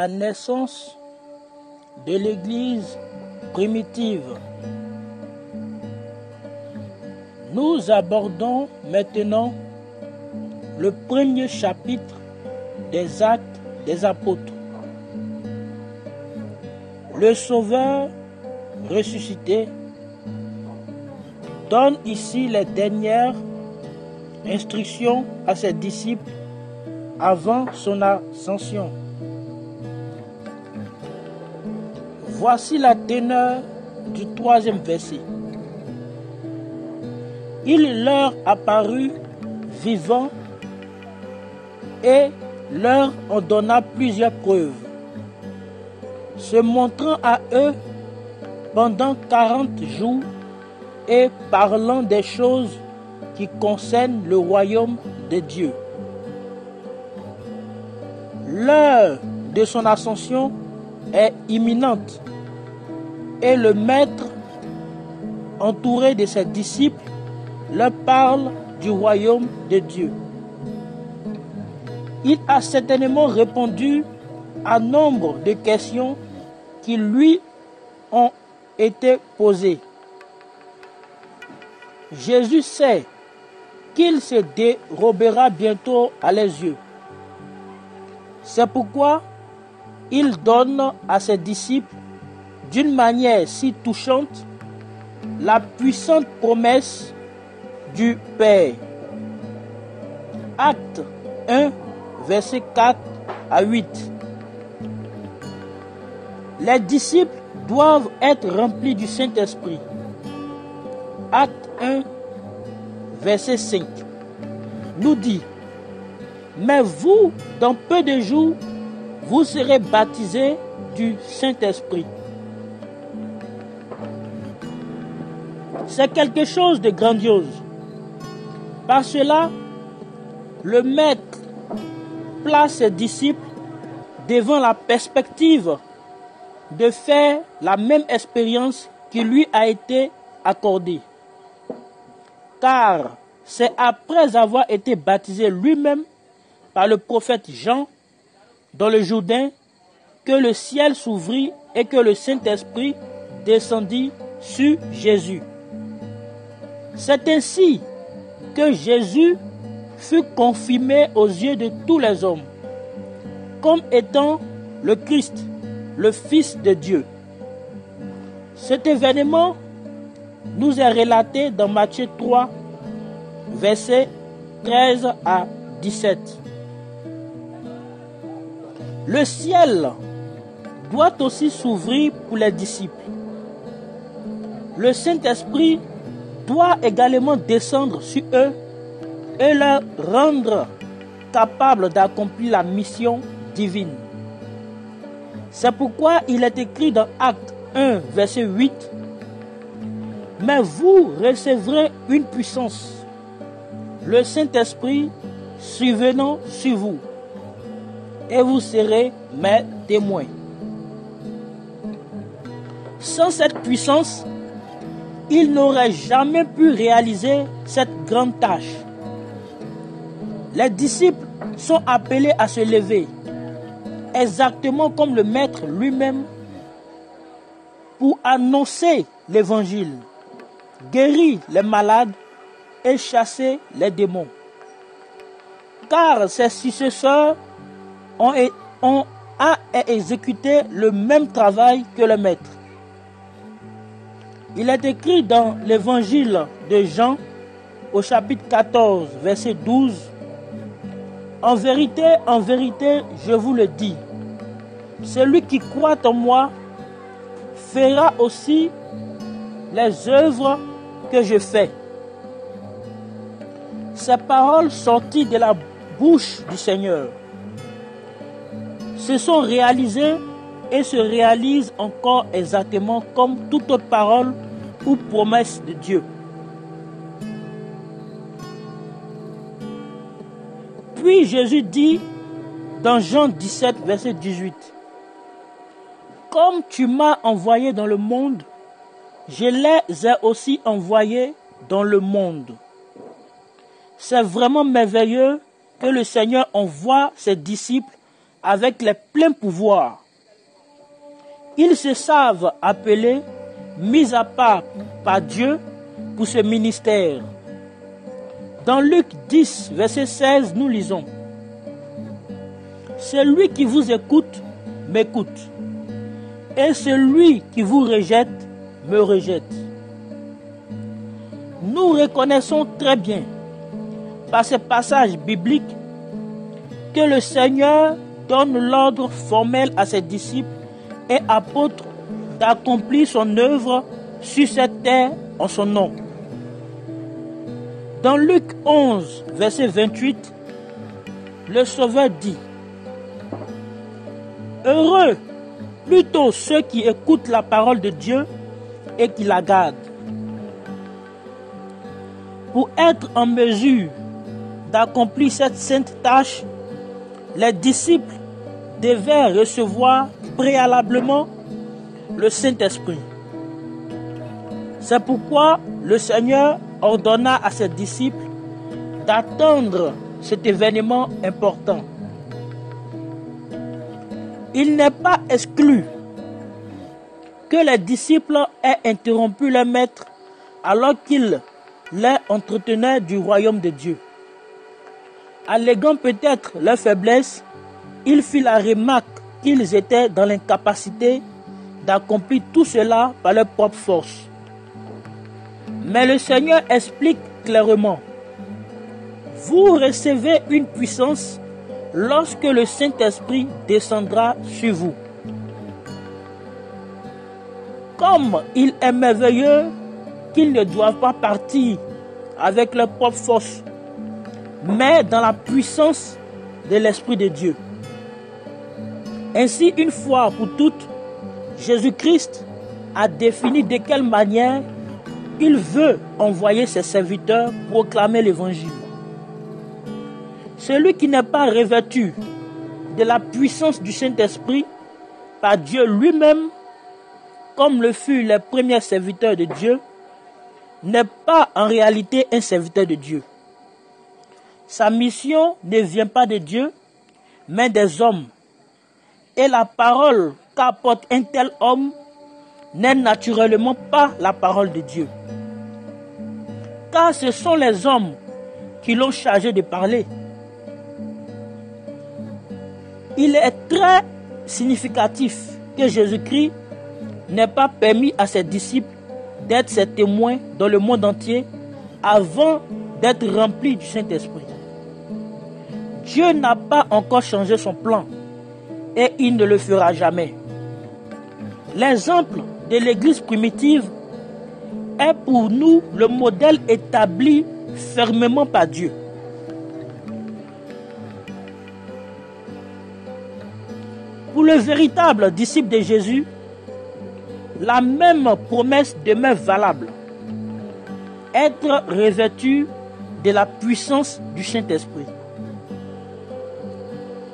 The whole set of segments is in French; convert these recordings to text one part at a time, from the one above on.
la naissance de l'Église primitive. Nous abordons maintenant le premier chapitre des Actes des Apôtres. Le Sauveur ressuscité donne ici les dernières instructions à ses disciples avant son ascension. Voici la teneur du 3e verset. Il leur apparut vivant et leur en donna plusieurs preuves, se montrant à eux pendant 40 jours et parlant des choses qui concernent le royaume de Dieu. L'heure de son ascension est imminente et le Maître, entouré de ses disciples, leur parle du royaume de Dieu. Il a certainement répondu à nombre de questions qui lui ont été posées. Jésus sait qu'il se dérobera bientôt à les yeux. C'est pourquoi il donne à ses disciples, d'une manière si touchante, la puissante promesse du Père. Acte 1, versets 4 à 8. Les disciples doivent être remplis du Saint-Esprit. Acte 1, verset 5, nous dit: mais vous, dans peu de jours, vous serez baptisés du Saint-Esprit. C'est quelque chose de grandiose. Par cela, le Maître place ses disciples devant la perspective de faire la même expérience qui lui a été accordée. Car c'est après avoir été baptisé lui-même par le prophète Jean dans le Jourdain que le ciel s'ouvrit et que le Saint-Esprit descendit sur Jésus. C'est ainsi que Jésus fut confirmé aux yeux de tous les hommes comme étant le Christ, le Fils de Dieu. Cet événement nous est relaté dans Matthieu 3, versets 13 à 17. Le ciel doit aussi s'ouvrir pour les disciples. Le Saint-Esprit doit également descendre sur eux et leur rendre capables d'accomplir la mission divine. C'est pourquoi il est écrit dans Acte 1, verset 8, « Mais vous recevrez une puissance, le Saint-Esprit survenant sur vous, et vous serez mes témoins. » Sans cette puissance, il n'aurait jamais pu réaliser cette grande tâche. Les disciples sont appelés à se lever, exactement comme le Maître lui-même, pour annoncer l'évangile, guérir les malades et chasser les démons. Car ses successeurs ont exécuté le même travail que le Maître. Il est écrit dans l'évangile de Jean, au chapitre 14, verset 12, « En vérité, je vous le dis, celui qui croit en moi fera aussi les œuvres que je fais. » Ces paroles sorties de la bouche du Seigneur se sont réalisées et se réalisent encore exactement comme toute autre parole ou promesse de Dieu. Puis Jésus dit dans Jean 17, verset 18, « Comme tu m'as envoyé dans le monde, je les ai aussi envoyés dans le monde. » C'est vraiment merveilleux que le Seigneur envoie ses disciples avec les pleins pouvoirs. Ils se savent appelés, mis à part par Dieu pour ce ministère. Dans Luc 10, verset 16, nous lisons: celui qui vous écoute, m'écoute, et celui qui vous rejette, me rejette. Nous reconnaissons très bien, par ce passage biblique, que le Seigneur donne l'ordre formel à ses disciples et apôtres d'accomplir son œuvre sur cette terre en son nom. Dans Luc 11, verset 28, le Sauveur dit: heureux plutôt ceux qui écoutent la parole de Dieu et qui la gardent. Pour être en mesure d'accomplir cette sainte tâche, les disciples devaient recevoir préalablement le Saint-Esprit. C'est pourquoi le Seigneur ordonna à ses disciples d'attendre cet événement important. Il n'est pas exclu que les disciples aient interrompu leur maître alors qu'il les entretenait du royaume de Dieu. Alléguant peut-être leur faiblesse, il fit la remarque qu'ils étaient dans l'incapacité d'accomplir tout cela par leur propre force. Mais le Seigneur explique clairement: vous recevez une puissance lorsque le Saint-Esprit descendra sur vous. Comme il est merveilleux qu'ils ne doivent pas partir avec leur propre force, mais dans la puissance de l'Esprit de Dieu. Ainsi, une fois pour toutes, Jésus-Christ a défini de quelle manière il veut envoyer ses serviteurs proclamer l'Évangile. Celui qui n'est pas revêtu de la puissance du Saint-Esprit par Dieu lui-même, comme le furent les premiers serviteurs de Dieu, n'est pas en réalité un serviteur de Dieu. Sa mission ne vient pas de Dieu, mais des hommes. Et la parole qu'apporte un tel homme n'est naturellement pas la parole de Dieu. Car ce sont les hommes qui l'ont chargé de parler. Il est très significatif que Jésus-Christ n'ait pas permis à ses disciples d'être ses témoins dans le monde entier avant d'être remplis du Saint-Esprit. Dieu n'a pas encore changé son plan et il ne le fera jamais. L'exemple de l'Église primitive est pour nous le modèle établi fermement par Dieu. Pour le véritable disciple de Jésus, la même promesse demeure valable: être revêtu de la puissance du Saint-Esprit.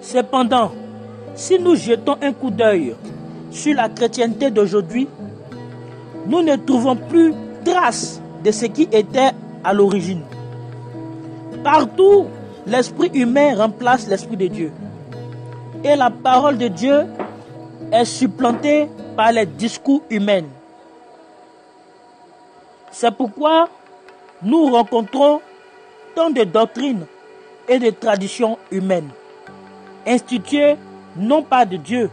Cependant, si nous jetons un coup d'œil sur la chrétienté d'aujourd'hui, nous ne trouvons plus trace de ce qui était à l'origine. Partout, l'esprit humain remplace l'esprit de Dieu. Et la parole de Dieu est supplantée par les discours humains. C'est pourquoi nous rencontrons tant de doctrines et de traditions humaines, instituées non pas de Dieu,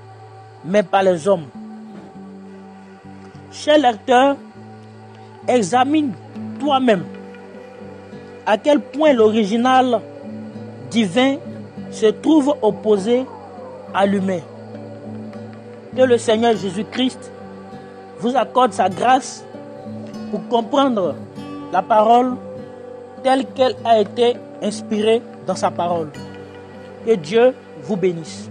mais par les hommes. Cher lecteur, examine toi-même à quel point l'original divin se trouve opposé à l'humain. Que le Seigneur Jésus-Christ vous accorde sa grâce pour comprendre la parole telle qu'elle a été inspirée dans sa parole. Que Dieu vous bénisse.